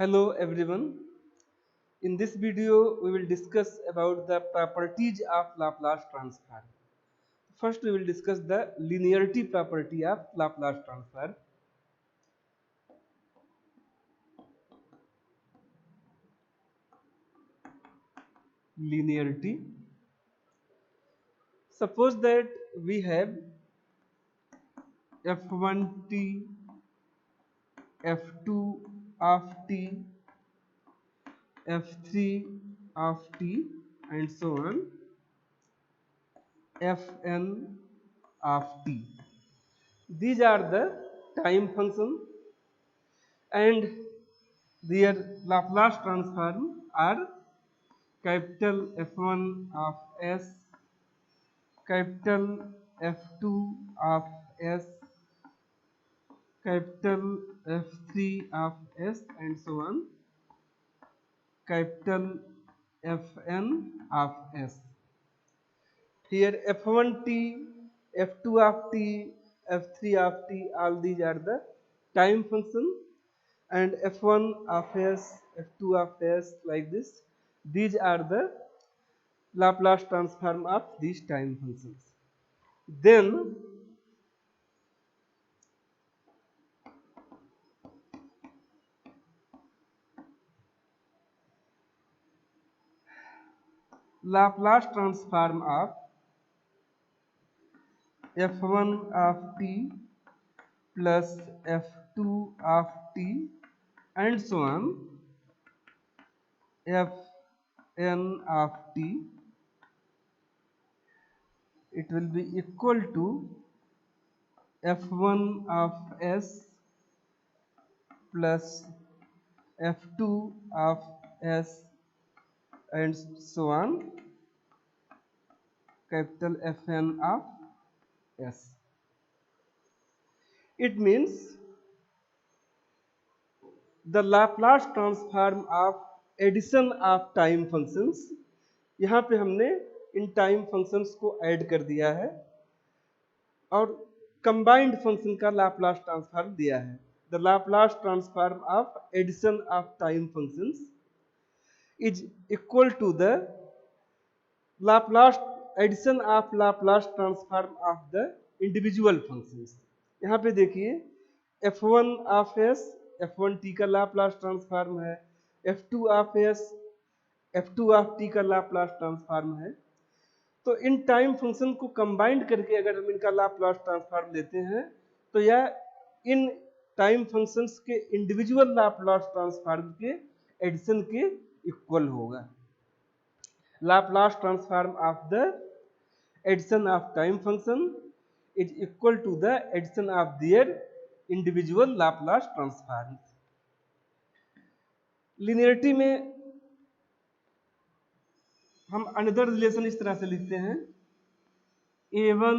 Hello everyone. In this video, we will discuss about the properties of Laplace transform. First, we will discuss the linearity property of Laplace transform. Linearity. Suppose that we have f1t, f2 of t, f3 of t, and so on, fn of t. These are the time function and their Laplace transform are capital F1 of S, capital F2 of S, capital F3 of S, and so on, capital Fn of S. Here F1t, F2 of t, F3 of t, all these are the time function, and F1 of S, F2 of S, like this. These are the Laplace transform of these time functions. Then Laplace transform of f1 of t plus f2 of t and so on, fn of t, it will be equal to f1 of s plus f2 of s and so on, capital Fn of s. It means the Laplace transform of addition of time functions, यहाँ पे हमने इन time functions को add कर दिया है और combined function का लाप्लास ट्रांसफॉर्म दिया है. The Laplace transform of addition of time functions is equal to the Laplace addition of Laplace transform of the individual functions. यहाँ पे देखिए f1 ऑफ s f1t का लाप्लास ट्रांसफॉर्म है, f2 of s f2 of t का Laplace transform है. तो in time function को combined करके अगर हम इनका लाप्लास ट्रांसफॉर्म लेते हैं तो यह इन टाइम फंक्शंस के इंडिविजुअल लाप्लास ट्रांसफॉर्म के एडिशन के इक्वल होगा. Laplace transform of the addition of time function is equal to the addition of their individual Laplace transform. Linearity में हम अनदर रिलेशन इस तरह से लिखते हैं a1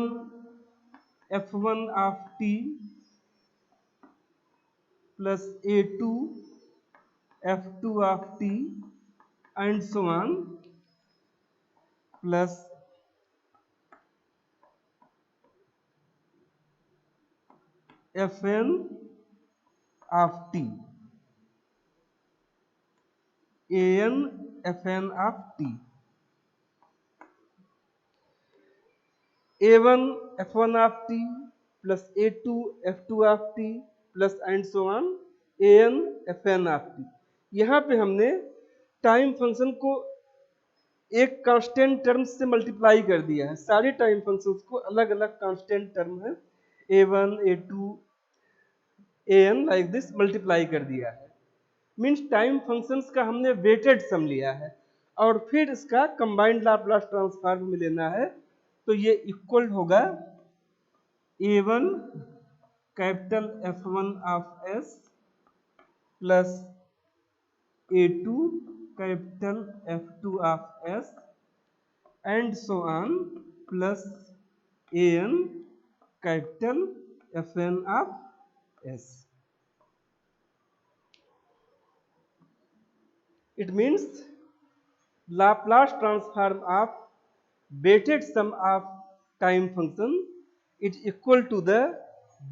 f1 of t plus a2 f2 of t and so on plus fn of t an fn of t. a1 f1 of t plus a2 f2 of t plus and so on an fn of t. यहाँ पे हमने time function को एक constant term से multiply कर दिया है. सारे टाइम फंक्शंस को अलग अलग कांस्टेंट टर्म है a1 a2 an like this multiply कर दिया है. मीन्स टाइम फंक्शंस का हमने वेटेड सम लिया है और फिर इसका कंबाइंड लाप्लास ट्रांसफॉर्म में लेना है. तो ये इक्वल होगा a1 capital f1 of s plus a2 capital f2 of s and so on plus an capital fn of s. It means Laplace transform of weighted sum of time function is equal to the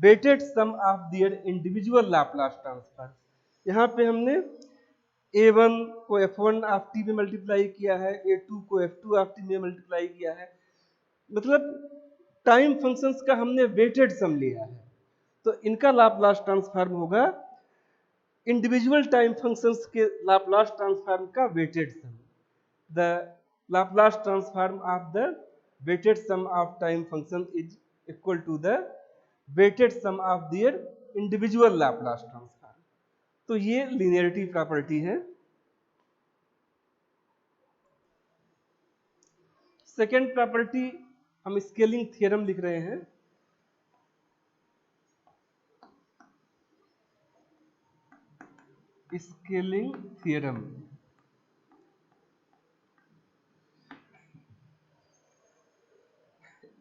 weighted sum of their individual Laplace transform. यहाँ पे हमने A1 को F1 of T में multiply किया है, A2 को F2 of T में multiply किया है। मतलब टाइम फंक्शंस का हमने वेटेड सम लिया है, तो इनका लाप्लास ट्रांसफॉर्म होगा इंडिविजुअल टाइम फंक्शंस के लाप्लास ट्रांसफॉर्म का weighted sum. The Laplace transform of the weighted sum of time function is equal to the weighted sum of their individual Laplace transform. तो ये linearity property है। Second property हम scaling theorem लिख रहे हैं। Scaling theorem,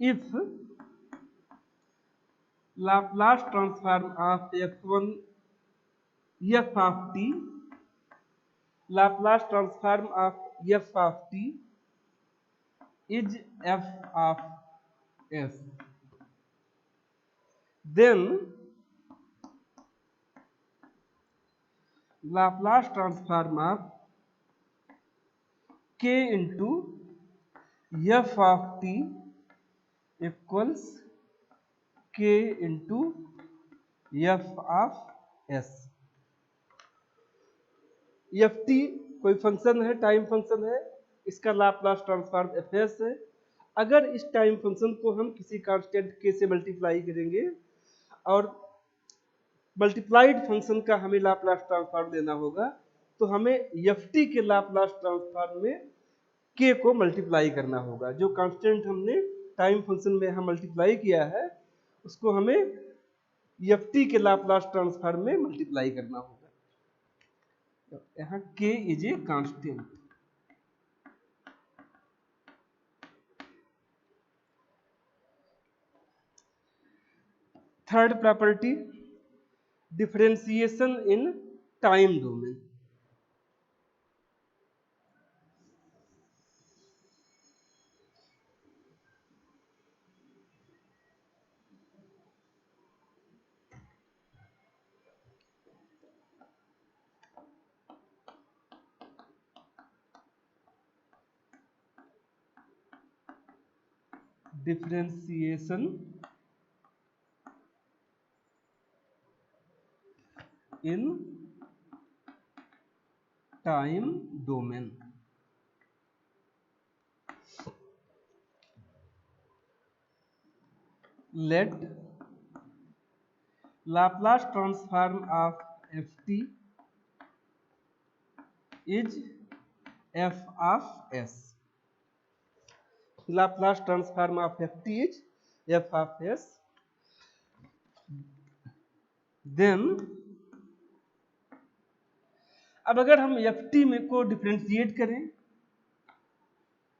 if Laplace transform of f1 f of t, Laplace transform of f of t is f of s, then Laplace transform of k into f of t equals k into f of s। F T कोई function है, time function है, इसका Laplace transform F S है। अगर इस time function को हम किसी कांस्टेंट के से मल्टीप्लाई करेंगे और मल्टीप्लाइड फंक्शन का हमें लाप्लास ट्रांसफॉर्म देना होगा, तो हमें एफ टी के लाप्लास ट्रांसफॉर्म में के को मल्टीप्लाई करना होगा। जो कांस्टेंट हमने टाइम फंक्शन में यहाँ मल्टीप्लाई किया है, उसको हमें एफ टी के लाप्लास ट्रांसफॉर्म में मल्टीप्लाई करना होगा। यहाँ k is a constant. Third property, differentiation in time domain. Differentiation in time domain. Let Laplace transform of F T is F of S. Laplace transform of F T is F of S, then अब अगर हम F T में को differentiate करें,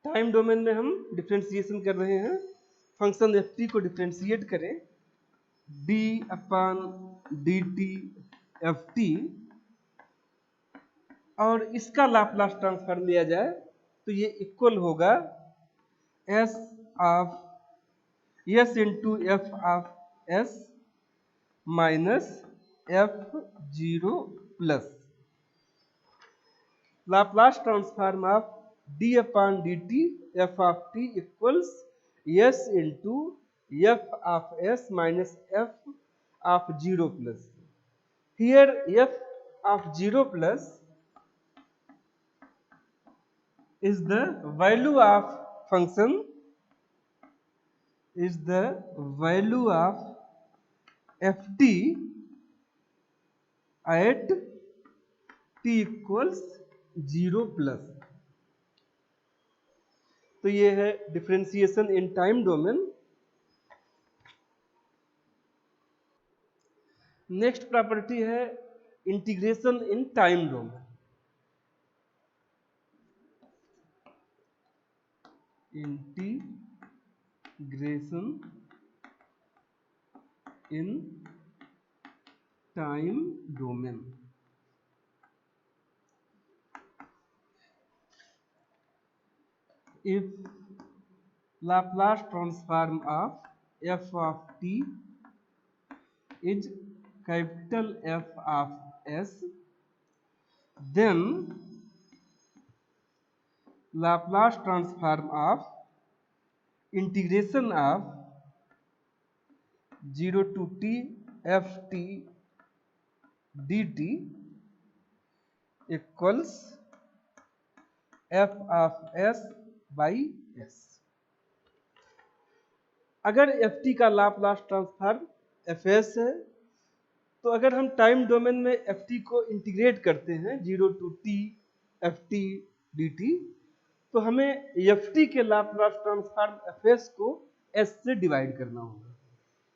time domain में हम differentiation कर रहे हैं, फंक्शन एफ टी को डिफ्रेंशिएट करें D upon D T F T, और इसका लाप्लास ट्रांसफॉर्म लिया जाए तो ये इक्वल होगा S of S into f of S minus F zero plus Laplace transform of D upon D T f of T equals S into f of S minus F of zero plus. Here F of zero plus is the value of function, is the value of ft at t equals 0 प्लस। तो ये है differentiation in time domain. Next property है integration in time domain. Integration in time domain. if Laplace transform of f of t is capital F of s, then Laplace transform of integration of 0 to t ft dt equals f of s by s। अगर F T का Laplace transform F S है, तो अगर हम time domain में F T को integrate करते हैं 0 to T F T D T, तो हमें एफ टी के लाप्लास ट्रांसफॉर्म एफ एस को एस से डिवाइड करना होगा।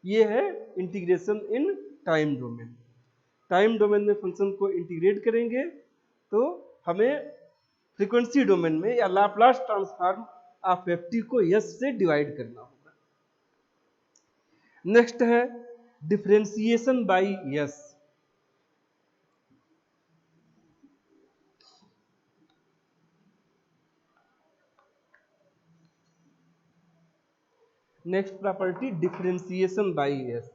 ये है integration in time domain. Time domain में फंक्शन को इंटीग्रेट करेंगे तो हमें फ्रीक्वेंसी डोमेन में या Laplace transform of F T को एस से डिवाइड करना होगा। नेक्स्ट है differentiation by s. Next property differentiation by S.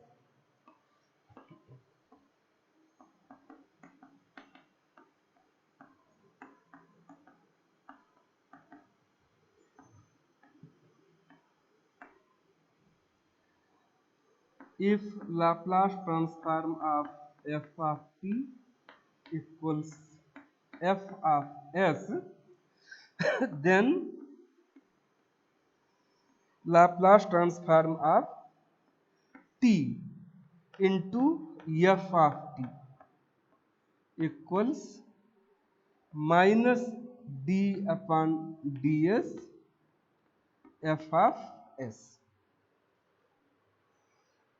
If Laplace transform of f of t equals f of s, then Laplace transform of t into f of t equals minus d upon ds f of s।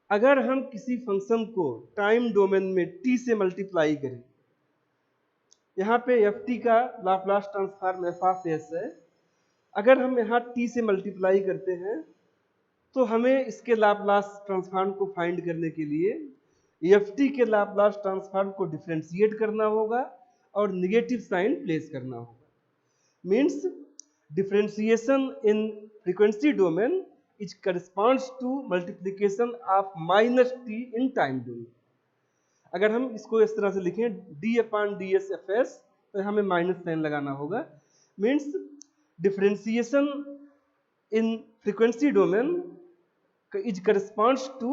अगर हम किसी function को time domain में t से multiply करें, यहाँ पे F T का Laplace transform F of S है, अगर हम यहाँ t से मल्टीप्लाई करते हैं तो हमें इसके लाप्लास ट्रांसफॉर्म को फाइंड करने के लिए एफ टी के लाप्लास ट्रांसफॉर्म को डिफरेंशिएट करना होगा और निगेटिव साइन प्लेस करना होगा। Means differentiation in frequency domain is corresponds to multiplication of minus T in time domain. अगर हम इसको इस तरह से लिखें D upon D S F S, तो हमें माइनस साइन लगाना होगा। Means differentiation in frequency domain is corresponds to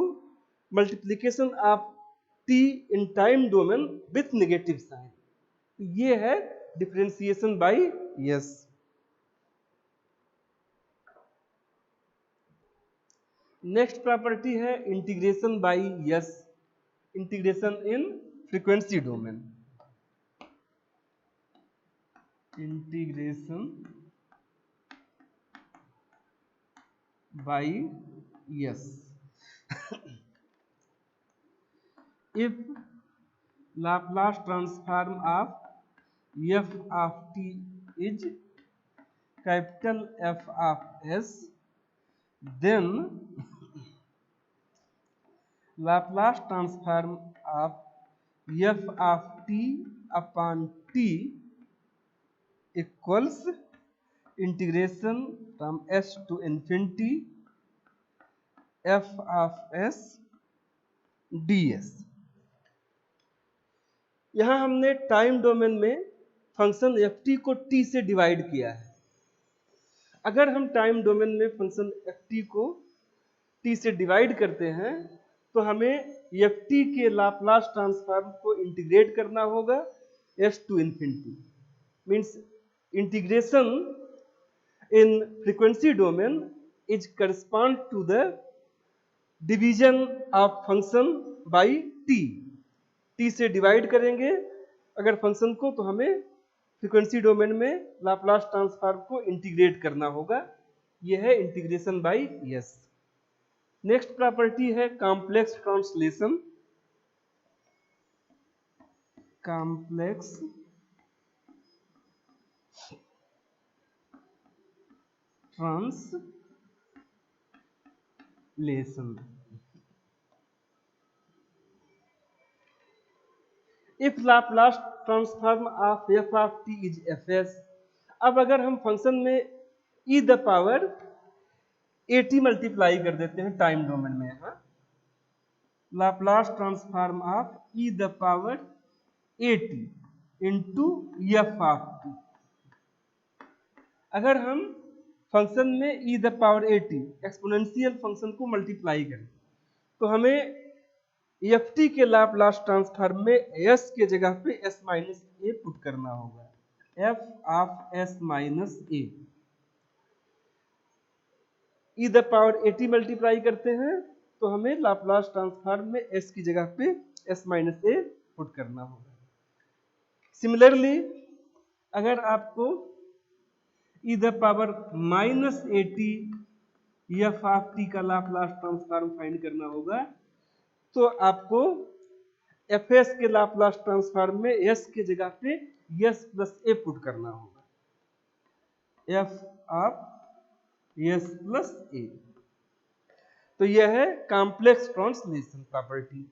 multiplication of T in time domain with negative sign. ये है differentiation by s. Next property है integration by s, integration in frequency domain. Integration by s. If Laplace transform of f of t is capital F of s, then Laplace transform of f of t upon t equals integration from s to infinity f of s ds। यहाँ हमने time domain में function F T को t से divide किया है। अगर हम time domain में फंक्शन एफ टी को t से डिवाइड करते हैं तो हमें एफ टी के लाप्लास ट्रांसफॉर्म को इंटीग्रेट करना होगा s to infinity. Means integration in frequency domain is correspond to the division of function by t से डिवाइड करेंगे अगर फंक्शन को, तो हमें फ्रीक्वेंसी डोमेन में लाप्लास ट्रांसफॉर्म को इंटीग्रेट करना होगा। यह है integration by s. Next property है complex translation. Complex translation. If Laplace transform of f of t is F s. अब अगर हम फंक्शन में e the power a t multiply कर देते हैं टाइम डोमेन में, यहाँ Laplace transform of e the power a t into f of t. अगर हम फंक्शन में e the power a t exponential function को मल्टीप्लाई करें तो हमें एफ टी के लाप्लास ट्रांसफॉर्म में एस के जगह पे एस माइनस ए पुट करना होगा। F of S minus A, E the power a t multiply करते हैं तो हमें लाप्लास ट्रांसफॉर्म में एस की जगह पे एस माइनस ए पुट करना होगा। सिमिलरली अगर आपको e the power minus a t f of T का लाप्लास ट्रांसफॉर्म फाइंड करना होगा तो आपको एफ एस के लाप्लास ट्रांसफॉर्म में एस के जगह पे एस प्लस ए पुट करना होगा। F of s plus a, तो यह है complex translation property.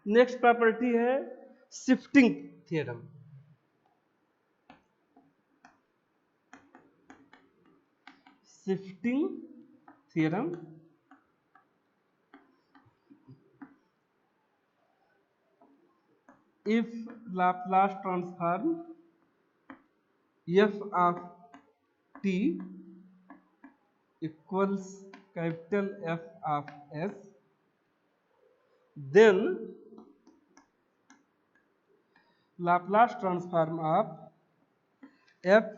Next property है shifting theorem. Shifting theorem if Laplace transform f of t equals capital F of s, then Laplace transform of f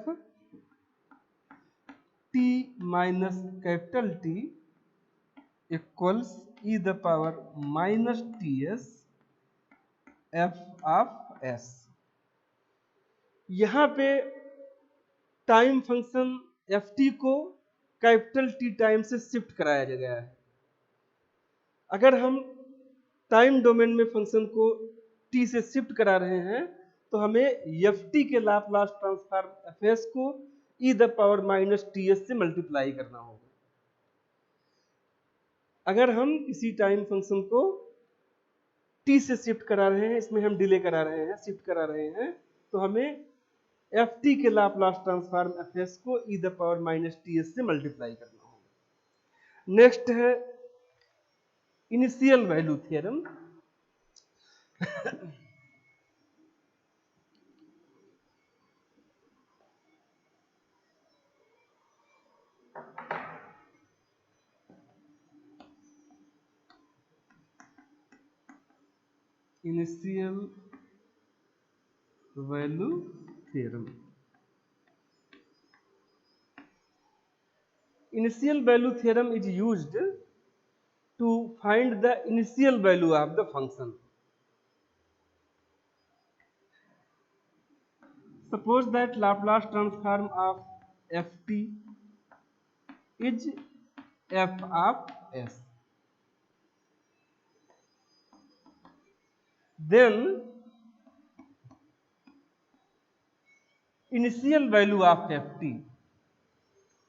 t minus capital T equals e the power minus ts f of s। यहाँ पे time function F T को capital T time से shift कराया गया है। अगर हम time domain में फंक्शन को टी से शिफ्ट करा रहे हैं तो हमें एफ टी के लाप्लास ट्रांसफॉर्म एफ एस को e the power minus T s से मल्टीप्लाई करना होगा। अगर हम किसी टाइम फंक्शन को टी से शिफ्ट करा रहे हैं, इसमें हम डिले करा रहे हैं, शिफ्ट करा रहे हैं, तो हमें एफ टी के लाप्लास ट्रांसफॉर्म एफ एस को e the power minus T s से मल्टीप्लाई करना होगा। नेक्स्ट है initial value theorem. Initial value theorem. Initial value theorem is used to find the initial value of the function. Suppose that Laplace transform of ft is f of s. Then initial value of ft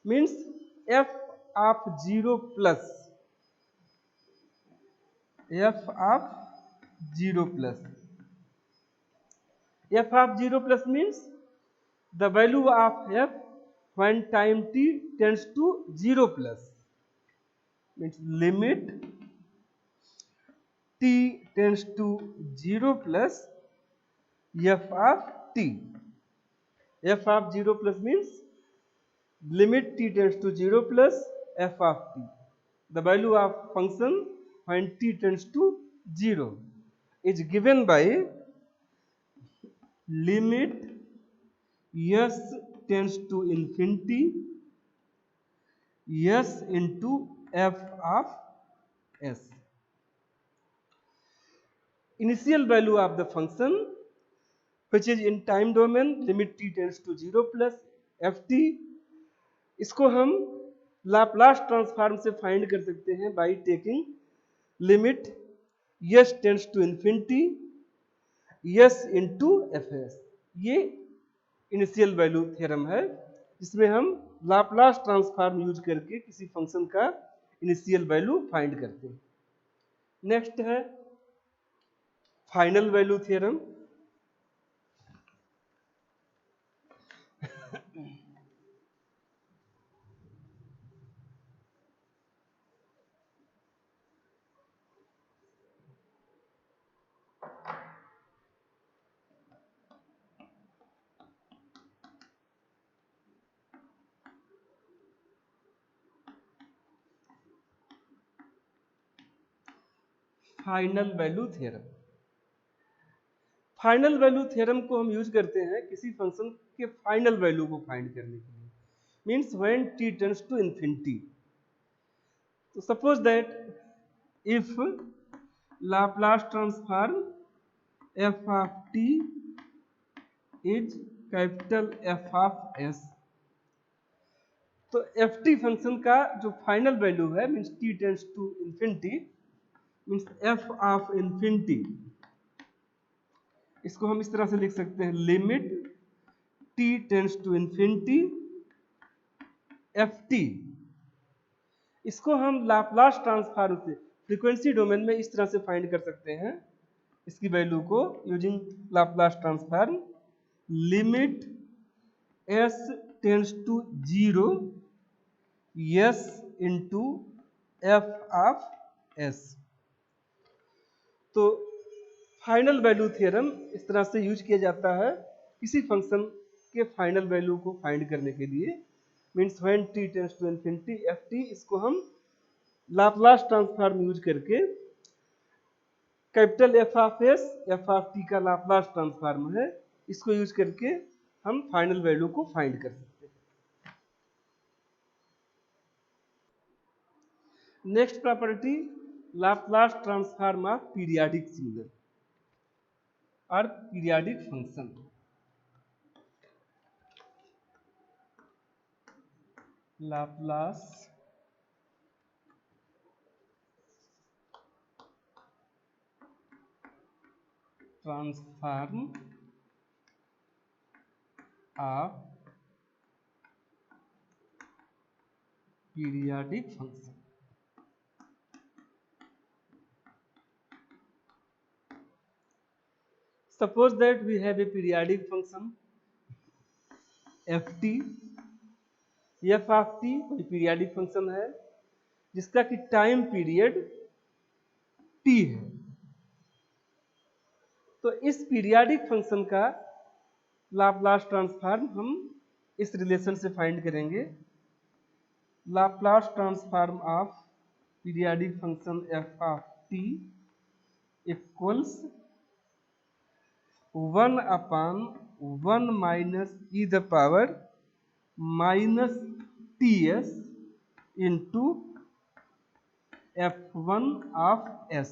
means f of 0 plus f of 0 plus f of 0 plus means the value of f when time t tends to 0 plus means limit t tends to 0 plus f of t. f of 0 plus means limit t tends to 0 plus f of t. The value of function when t tends to 0 is given by limit s tends to infinity s into f of s. Initial value of the function which is in time domain limit t tends to 0 plus ft, इसको हम Laplace transform से find कर सकते हैं by taking limit s tends to infinity s into F S. ये initial value theorem है जिसमें हम लाप्लास ट्रांसफॉर्म यूज करके किसी फंक्शन का इनिशियल वैल्यू फाइंड करते हैं। नेक्स्ट है final value theorem. Final value theorem. Final value theorem को हम यूज करते हैं किसी फंक्शन के फाइनल वैल्यू को फाइंड करने के लिए, means when t tends to infinity. तो suppose that if Laplace transform f of t is capital F of s, तो एफ टी फंक्शन का जो फाइनल वैल्यू है means t tends to infinity, means f of infinity, इसको हम इस तरह से लिख सकते हैं limit t tends to infinity F T. इसको हम लाप्लास ट्रांसफॉर्म से फ्रीक्वेंसी डोमेन में इस तरह से फाइंड कर सकते हैं इसकी वैल्यू को using Laplace transform limit s tends to 0 s into f of s। तो फाइनल वैल्यू थ्योरम इस तरह से यूज किया जाता है किसी फंक्शन के फाइनल वैल्यू को फाइंड करने के लिए, means when t tends to infinity F T. इसको हम लाप्लास ट्रांसफॉर्म यूज करके capital F of S, F of T का लाप्लास ट्रांसफॉर्म है, इसको यूज करके हम फाइनल वैल्यू को फाइंड कर सकते हैं। Next property Laplace transform of periodic single और periodic function. Laplace transform of periodic function. Suppose that we have a periodic function ft, f of t कोई पीरियाडिक फंक्शन है जिसका कि टाइम पीरियड t है। तो इस पीरियाडिक फंक्शन का Laplace transform हम इस रिलेशन से फाइंड करेंगे, Laplace transform of periodic function f of t equals 1 upon 1 minus E the power minus T S into f1 of s।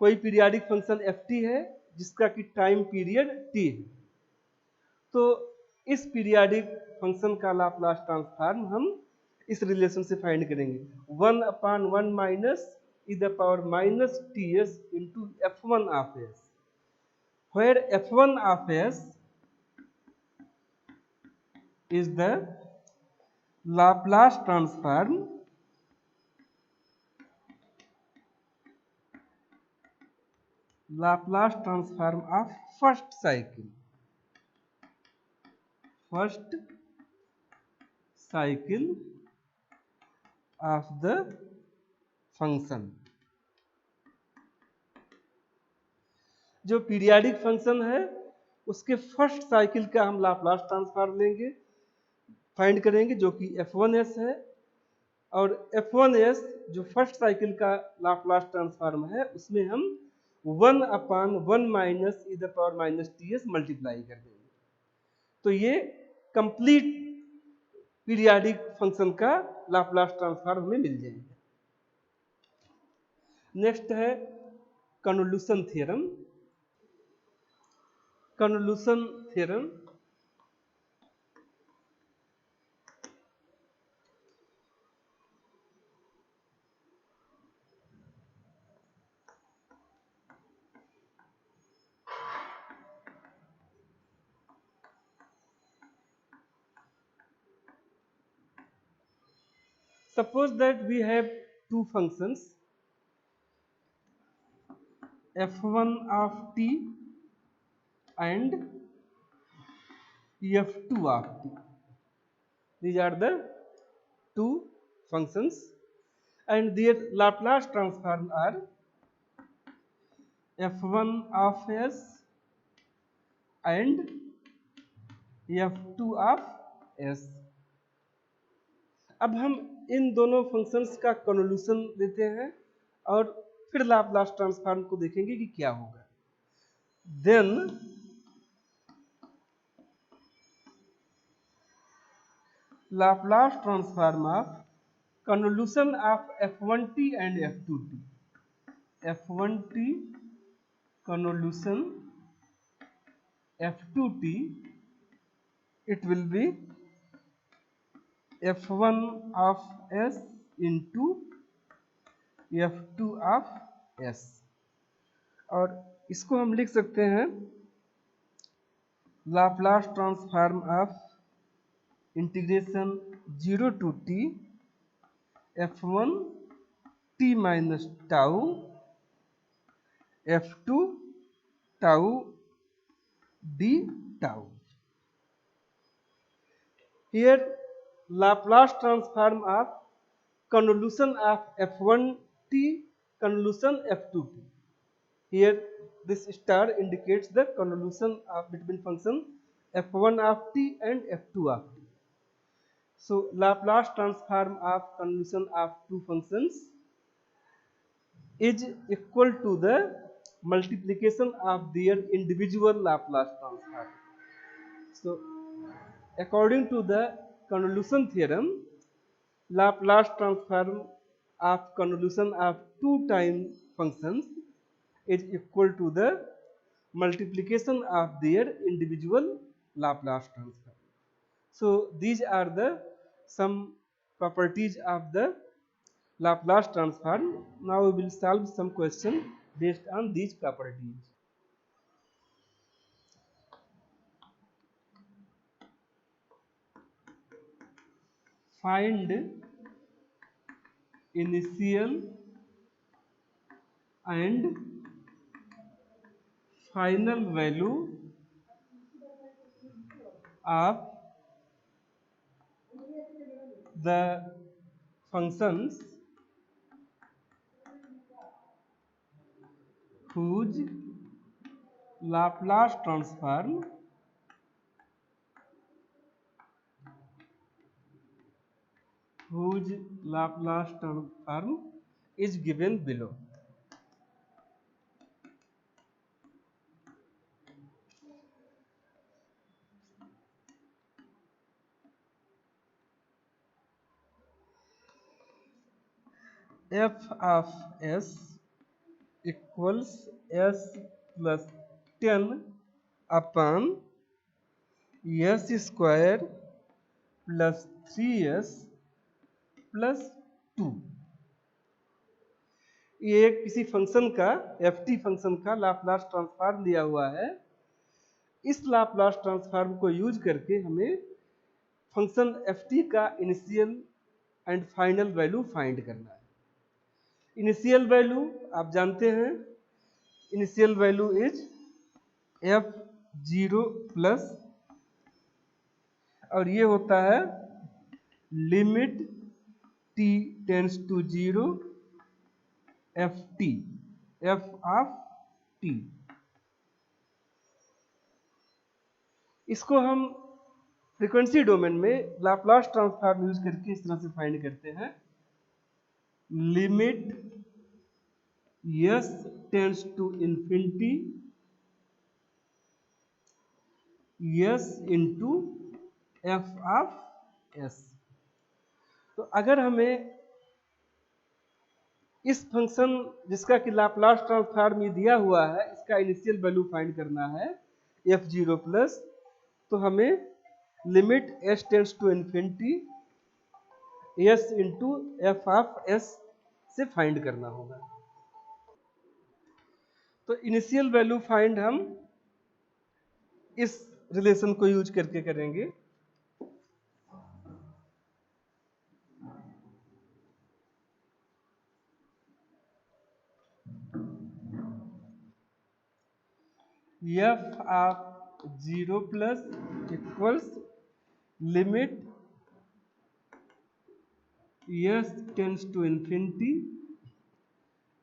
कोई पीरियाडिक फंक्शन ft है जिसका कि टाइम पीरियड t है। तो इस पीरियाडिक फंक्शन का लाप्लास ट्रांसफॉर्म हम इस रिलेशन से फाइंड करेंगे, 1 upon 1 minus e the power minus ts into f1 of s, where f1 of s is the Laplace transform of first cycle of the function. जो periodic function है उसके first cycle का हम Laplace transform लेंगे, find करेंगे, जो कि f1s है, और f1s जो फर्स्ट साइकिल का लाप्लास ट्रांसफॉर्म है उसमें हम 1 upon 1 minus E the power minus T S multiply कर देंगे। तो ये कंप्लीट पीरियाडिक फंक्शन का लाप्लास ट्रांसफॉर्म हमें मिल जाएगा। नेक्स्ट है convolution theorem. Convolution theorem suppose that we have two functions f1 of t and f2 of t. These are the two functions and their Laplace transform are f1 of s and f2 of s, अब हम इन दोनों functions का convolution लेते हैं और फिर Laplace transform को देखेंगे कि क्या होगा। Then Laplace transform of convolution of f1t and f2t. f1t convolution f2t, it will be f1 of s into f2 of s, और इसको हम लिख सकते हैं Laplace transform of integration 0 to t f1 t minus tau f2 tau d tau. Here Laplace transform of convolution of f1t convolution f2t. Here this star indicates the convolution of between function f1 of t and f2 of t. So Laplace transform of convolution of two functions is equal to the multiplication of their individual Laplace transform. So according to the convolution theorem, Laplace transform of convolution of two time functions is equal to the multiplication of their individual Laplace transform. So these are the some properties of the Laplace transform. Now we will solve some question based on these properties. Find initial and final value of the functions whose Laplace transform is given below. F of s equals s plus 10 upon s square plus 3s plus 2. ये किसी function का ft function का Laplace transform दिया हुआ है। इस Laplace transform को use करके हमें फंक्शन ft का initial and final value find करना है। इनिशियल वैल्यू आप जानते हैं, initial value is f0 plus, और ये होता है limit t tends to 0 ft f of t। इसको हम फ्रीक्वेंसी डोमेन में लाप्लास ट्रांसफॉर्म यूज करके इस तरह से फाइंड करते हैं, limit s tends to infinity s into f of s। तो अगर हमें इस फंक्शन जिसका कि लाप्लास ट्रांसफॉर्म ये दिया हुआ है, इसका इनिशियल वैल्यू फाइंड करना है f0 प्लस, तो हमें limit s tends to infinity s into f of s से फाइंड करना होगा। तो इनिशियल वैल्यू फाइंड हम इस रिलेशन को यूज करके करेंगे। f of 0 plus equals limit s tends to infinity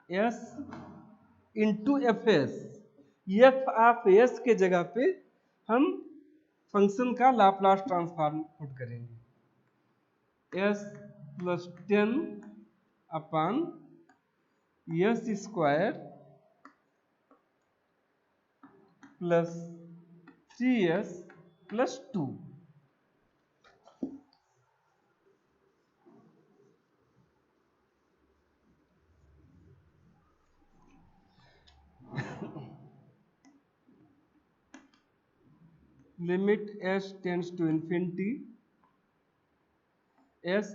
s into F S. F of S के जगह पे हम फंक्शन का लाप्लास ट्रांसफॉर्म पुट करेंगे, s plus 10 upon S square plus 3s plus 2। Limit s tends to infinity, s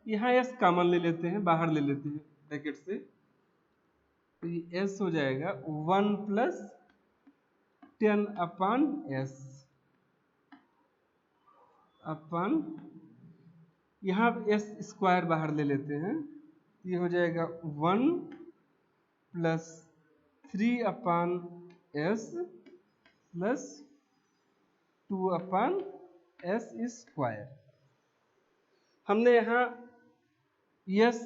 यहाँ s common ले लेते हैं, बाहर ले लेते हैं ब्रैकेट से, तो ये s हो जाएगा 1 प्लस 10 अपान s अपान, यहाँ s स्क्वायर बाहर ले लेते हैं, ये हो जाएगा 1 प्लस 3 अपान s प्लस 2 अपान s स्क्वायर। हमने यहाँ s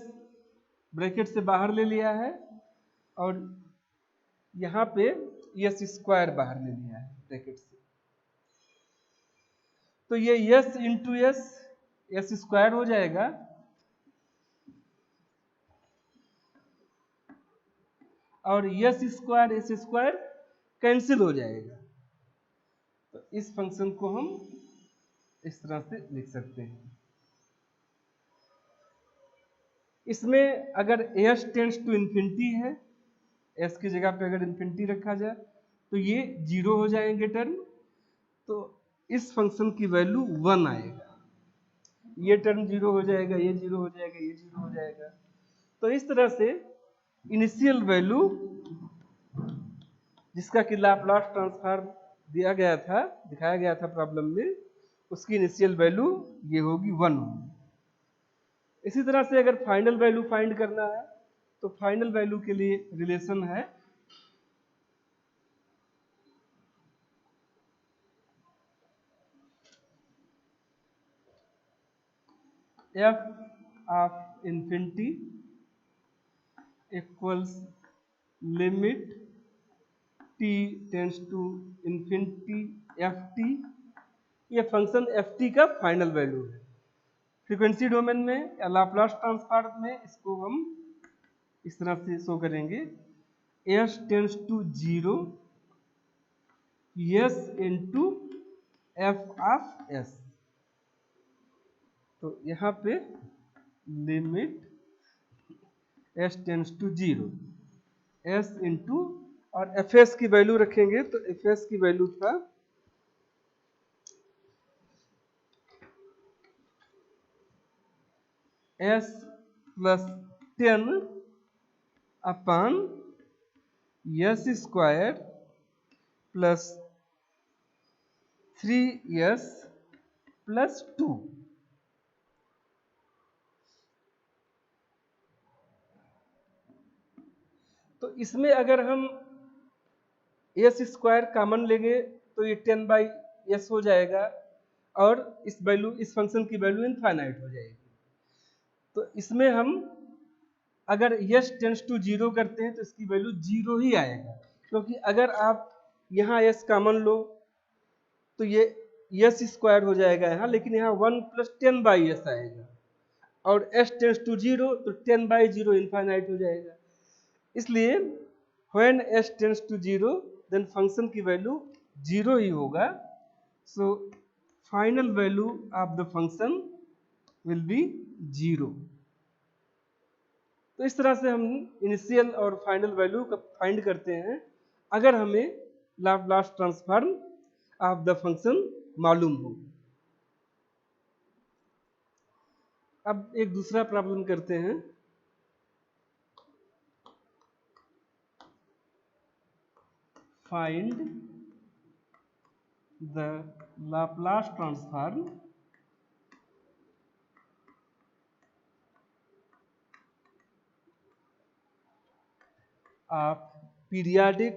ब्रैकेट से बाहर ले लिया है और यहाँ पे s स्क्वायर बाहर ले लिया है ब्रैकेट से, तो ये s इंटू s स्क्वायर हो जाएगा और s स्क्वायर कैंसिल हो जाएगा। तो इस फंक्शन को हम इस तरह से लिख सकते हैं। इसमें अगर s टेंड्स टू इन्फिनिटी है, s की जगह पे अगर इन्फिनिटी रखा जाए तो ये 0 हो जाएंगे टर्म, तो इस फंक्शन की वैल्यू 1 आएगा। ये टर्म 0 हो जाएगा, ये 0 हो जाएगा, ये 0 हो जाएगा। तो इस तरह से इनिशियल वैल्यू जिसका कि लाप्लास ट्रांसफॉर्म दिया गया था, दिखाया गया था प्रॉब्लम में, उसकी इनिशियल वैल्यू ये होगी 1 होगी। इसी तरह से अगर फाइनल वैल्यू फाइंड करना है तो फाइनल वैल्यू के लिए रिलेशन है f of infinity equals limit t tends to infinity ft। ये फंक्शन ft का फाइनल वैल्यू है। फ्रीक्वेंसी डोमेन में या लाप्लास ट्रांसफॉर्म में इसको हम इस तरह से शो करेंगे, s tends to 0 s into f of s। तो यहाँ पे limit s tends to 0 s into, और fs की वैल्यू रखेंगे तो fs की वैल्यू था s plus 10 upon s square plus 3s plus 2। तो इसमें अगर हम s स्क्वायर कॉमन लेंगे तो ये 10 बाई s हो जाएगा और इस फंक्शन की वैल्यू इनफाइनाइट हो जाएगी। तो इसमें हम अगर s टेंड्स टू 0 करते हैं तो इसकी वैल्यू 0 ही आएगा, क्योंकि अगर आप यहाँ s कॉमन लो तो ये s स्क्वायर हो जाएगा यहाँ, लेकिन यहाँ 1 प्लस 10 बाई s आएगा और s टेंड्स टू 0 तो 10 बाई 0 इनफाइनाइट हो जाएगा। इसलिए when s tends to 0 then function की वैल्यू 0 ही होगा। So final value of the function will be 0। तो इस तरह से हम इनिशियल और फाइनल वैल्यू का फाइंड करते हैं अगर हमें Laplace transform of the function मालूम हो। अब एक दूसरा प्रॉब्लम करते हैं। Find the Laplace transform of periodic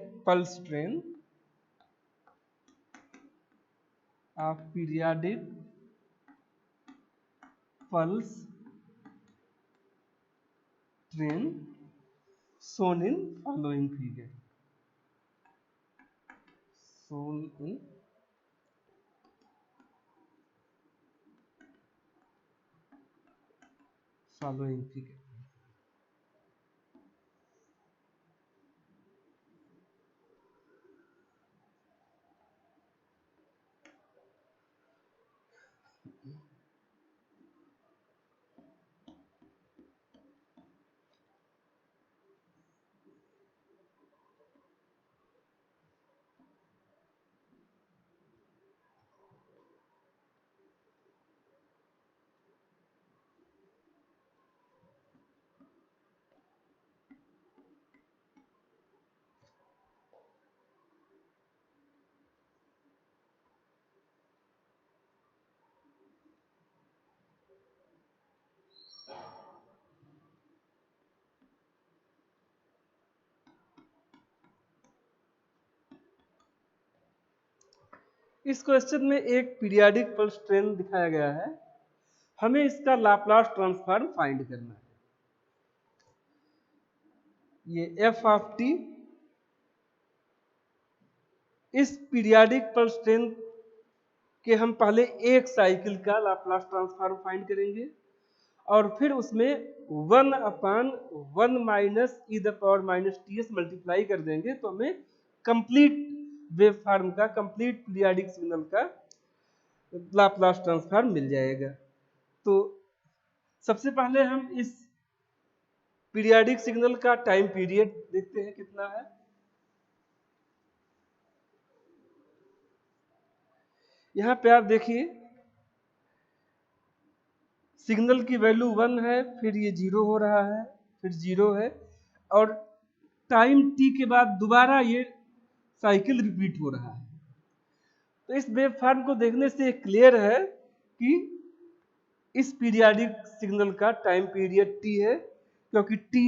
pulse train shown in following figure। shown in following, ठीक है। इस क्वेश्चन में एक पीरियाडिक पल्स ट्रेन दिखाया गया है, हमें इसका लाप्लास ट्रांसफॉर्म फाइंड करना है। ये एफ ऑफ टी, इस पीरियाडिक पल्स ट्रेन के हम पहले एक साइकिल का लाप्लास ट्रांसफॉर्म फाइंड करेंगे और फिर उसमें 1/1 minus E the power minus T S multiply कर देंगे, तो हमें कंप्लीट वेव फॉर्म का, कंप्लीट पीरियाडिक सिग्नल का लाप्लास ट्रांसफॉर्म मिल जाएगा। तो सबसे पहले हम इस पीरियाडिक सिग्नल का टाइम पीरियड देखते हैं कितना है। यहां पे आप देखिए सिग्नल की वैल्यू 1 है, फिर ये 0 हो रहा है, फिर 0 है, और टाइम t के बाद दोबारा ये साइकिल रिपीट हो रहा है। तो इस वेव फॉर्म को देखने से क्लियर है कि इस पीरियाडिक सिग्नल का टाइम पीरियड t है, क्योंकि t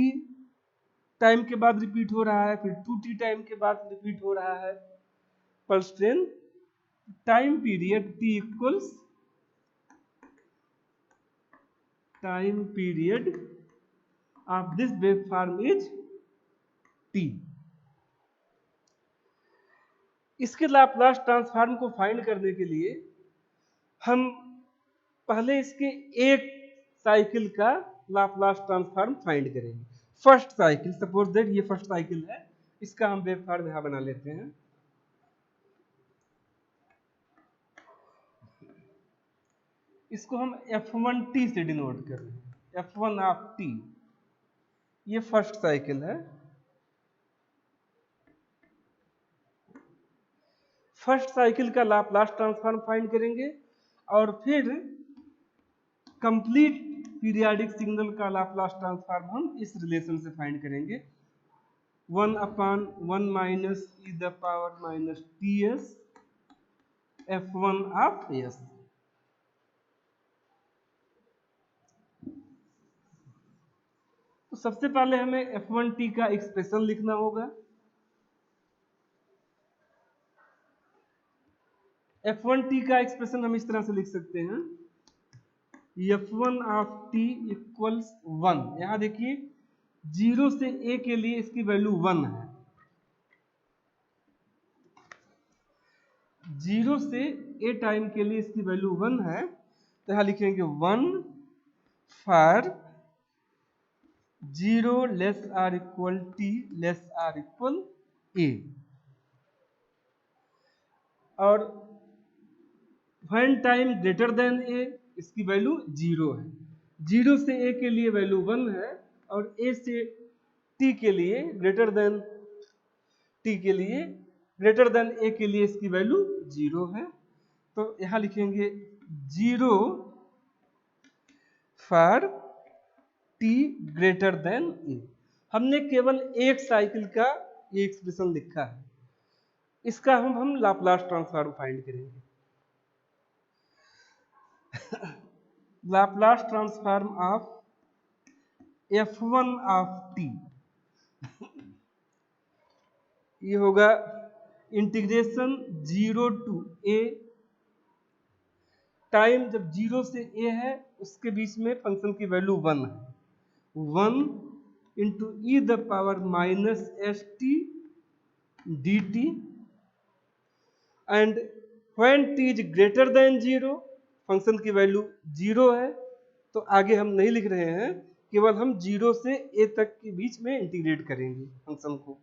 टाइम के बाद रिपीट हो रहा है, फिर 2t टाइम के बाद रिपीट हो रहा है pulse train. Time period t equals time period of this wave form is t। इसके लाप्लास ट्रांसफॉर्म को फाइंड करने के लिए हम पहले इसके एक साइकिल का लाप्लास ट्रांसफॉर्म फाइंड करेंगे। फर्स्ट साइकिल, सपोज दैट ये फर्स्ट साइकिल है, इसका हम वेव फॉर्म यहां बना लेते हैं। इसको हम f1t से डिनोट कर रहे हैं, f1 ऑफ t। ये फर्स्ट साइकिल है। फर्स्ट साइकिल का लाप्लास ट्रांसफॉर्म फाइंड करेंगे और फिर कंप्लीट पीरियाडिक सिग्नल का लाप्लास ट्रांसफॉर्म हम इस रिलेशन से फाइंड करेंगे, 1/1 minus E the power minus T S f1 of s। तो सबसे पहले हमें f1t का एक्सप्रेशन लिखना होगा। f1t का एक्सप्रेशन हम इस तरह से लिख सकते हैं, f1 ऑफ t इक्वल्स 1। यहां देखिए 0 से a के लिए इसकी वैल्यू 1 है, 0 से a टाइम के लिए इसकी वैल्यू 1 है, तो यहां लिखेंगे 1 for 0 less or equal t less or equal a। और when time greater than a इसकी वैल्यू 0 है, 0 से a के लिए वैल्यू 1 है, और a से t के लिए ग्रेटर देन t के लिए ग्रेटर देन a के लिए इसकी वैल्यू 0 है। तो यहां लिखेंगे 0 for t greater than a। हमने केवल एक साइकिल का ये एक्सप्रेशन लिखा है, इसका हम लाप्लास ट्रांसफॉर्म फाइंड करेंगे। Laplace transform of f1 of t, ये होगा इंटीग्रेशन 0 टू a। टाइम जब 0 से a है उसके बीच में फंक्शन की वैल्यू 1 है, 1 into E the power minus S T D T, and when t is greater than 0 function की वैल्यू 0 है, तो आगे हम नहीं लिख रहे हैं, केवल हम 0 से a तक के बीच में इंटीग्रेट करेंगे फंक्शन को।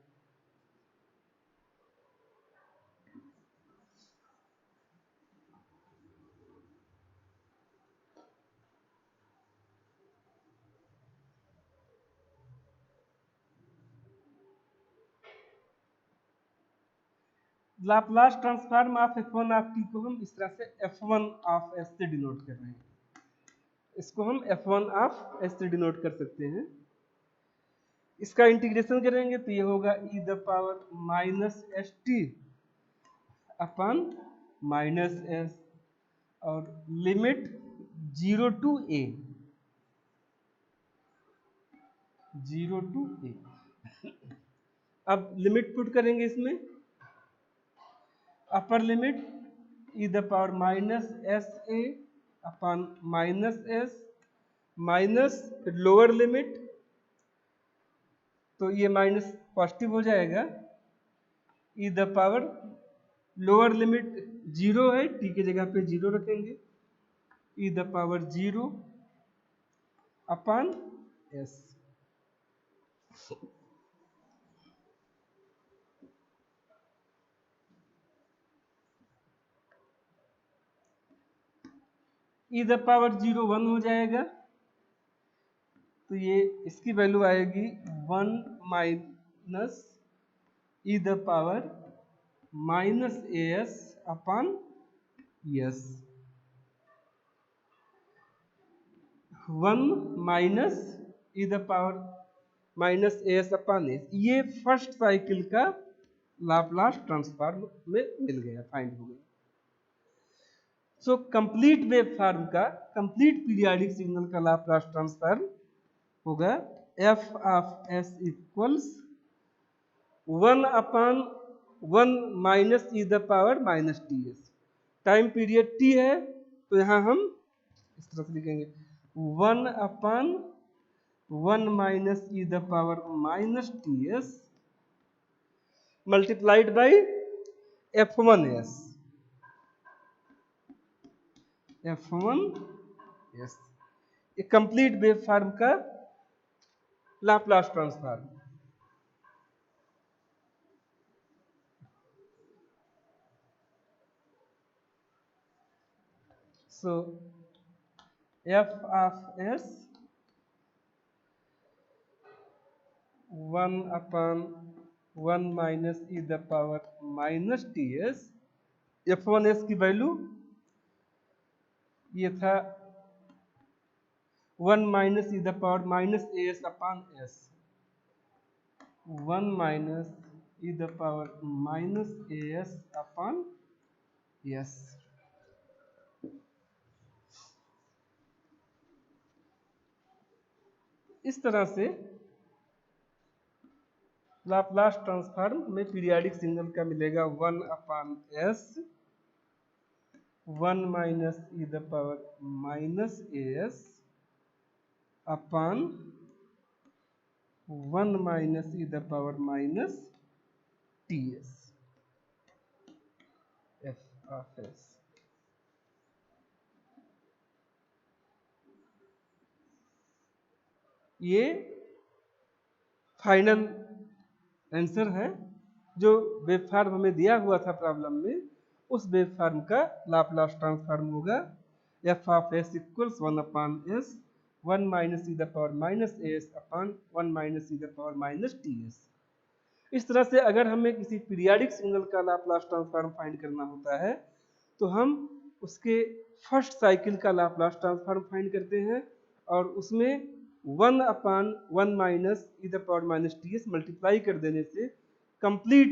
Laplace transform of f1 of t को हम इस तरह से f1 ऑफ s से डिनोट कर रहे हैं। इसको हम f1 ऑफ s से डिनोट कर सकते हैं। इसका इंटीग्रेशन करेंगे तो ये होगा e the power minus S T upon minus S और limit 0 to a, 0 to a। अब लिमिट पुट करेंगे इसमें, upper limit e the power minus S A upon minus S minus lower limit, तो ये माइनस पॉजिटिव हो जाएगा, e the power lower limit 0 है, t की जगह पे 0 रखेंगे, e the power 0 upon s। e the power 0 1 हो जाएगा, तो ये इसकी वैल्यू आएगी 1 minus e the power minus as upon s। 1 minus e the power minus as upon s, ये फर्स्ट साइकिल का लाप्लास ट्रांसफॉर्म में मिल गया, फाइंड हो गया। सो कंप्लीट वेव फॉर्म का, कंप्लीट पीरियोडिक सिग्नल का लाप्लास ट्रांसफॉर्म होगा f of s equals 1 upon 1 minus e the power minus T S. Time period t है तो यहाँ हम इस तरह से लिखेंगे 1 अपन 1 minus e the power minus T S multiplied by f1s, f1s, ये कंप्लीट वेव फॉर्म का Laplace transform. So f of s 1 upon 1 minus e the power minus T S, f1s की वैल्यू ये था 1 minus e the power minus as upon s, 1 minus e the power minus as upon s। इस तरह से Laplace transform में periodic signal का मिलेगा 1 अपन s 1 minus e the power minus as upon 1 minus e the power minus ts, f of s। ये final answer है जो wave form हमें दिया हुआ था प्रॉब्लम में, उस वेव फॉर्म का लाप्लास ट्रांसफॉर्म होगा f of s equals 1 upon s 1 minus e the power minus as upon 1 minus e the power minus ts। इस तरह से अगर हमें किसी पीरियोडिक सिग्नल का लाप्लास ट्रांसफॉर्म फाइंड करना होता है तो हम उसके फर्स्ट साइकिल का लाप्लास ट्रांसफॉर्म फाइंड करते हैं और उसमें 1 अपान 1 minus e the power minus ts multiply कर देने से कंप्लीट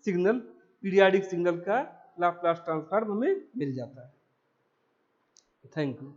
सिग्नल, पीरियोडिक सिग्नल का लाप्लास ट्रांसफॉर्म हमें मिल जाता है। Thank you.